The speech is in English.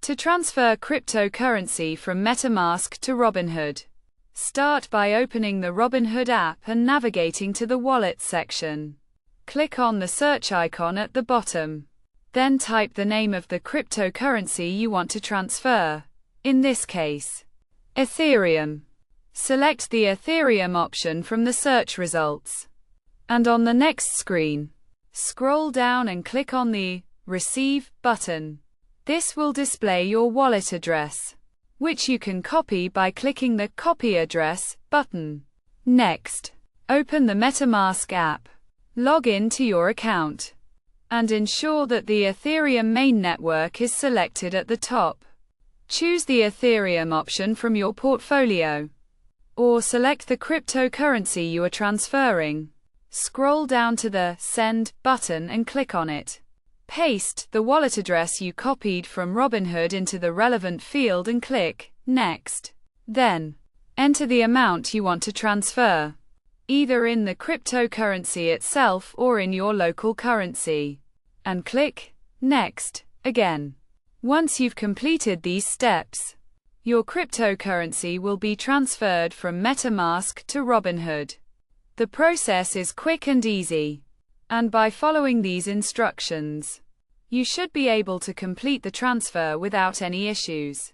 To transfer cryptocurrency from Metamask to Robinhood, start by opening the Robinhood app and navigating to the Wallet section. Click on the search icon at the bottom. Then type the name of the cryptocurrency you want to transfer. In this case, Ethereum. Select the Ethereum option from the search results. And on the next screen, scroll down and click on the Receive button. This will display your wallet address, which you can copy by clicking the Copy Address button. Next, open the Metamask app. Log in to your account, and ensure that the Ethereum main network is selected at the top. Choose the Ethereum option from your portfolio, or select the cryptocurrency you are transferring. Scroll down to the Send button and click on it. Paste the wallet address you copied from Robinhood into the relevant field and click Next. Then, enter the amount you want to transfer, either in the cryptocurrency itself or in your local currency, and click Next again. Once you've completed these steps, your cryptocurrency will be transferred from Metamask to Robinhood. The process is quick and easy, and by following these instructions, you should be able to complete the transfer without any issues.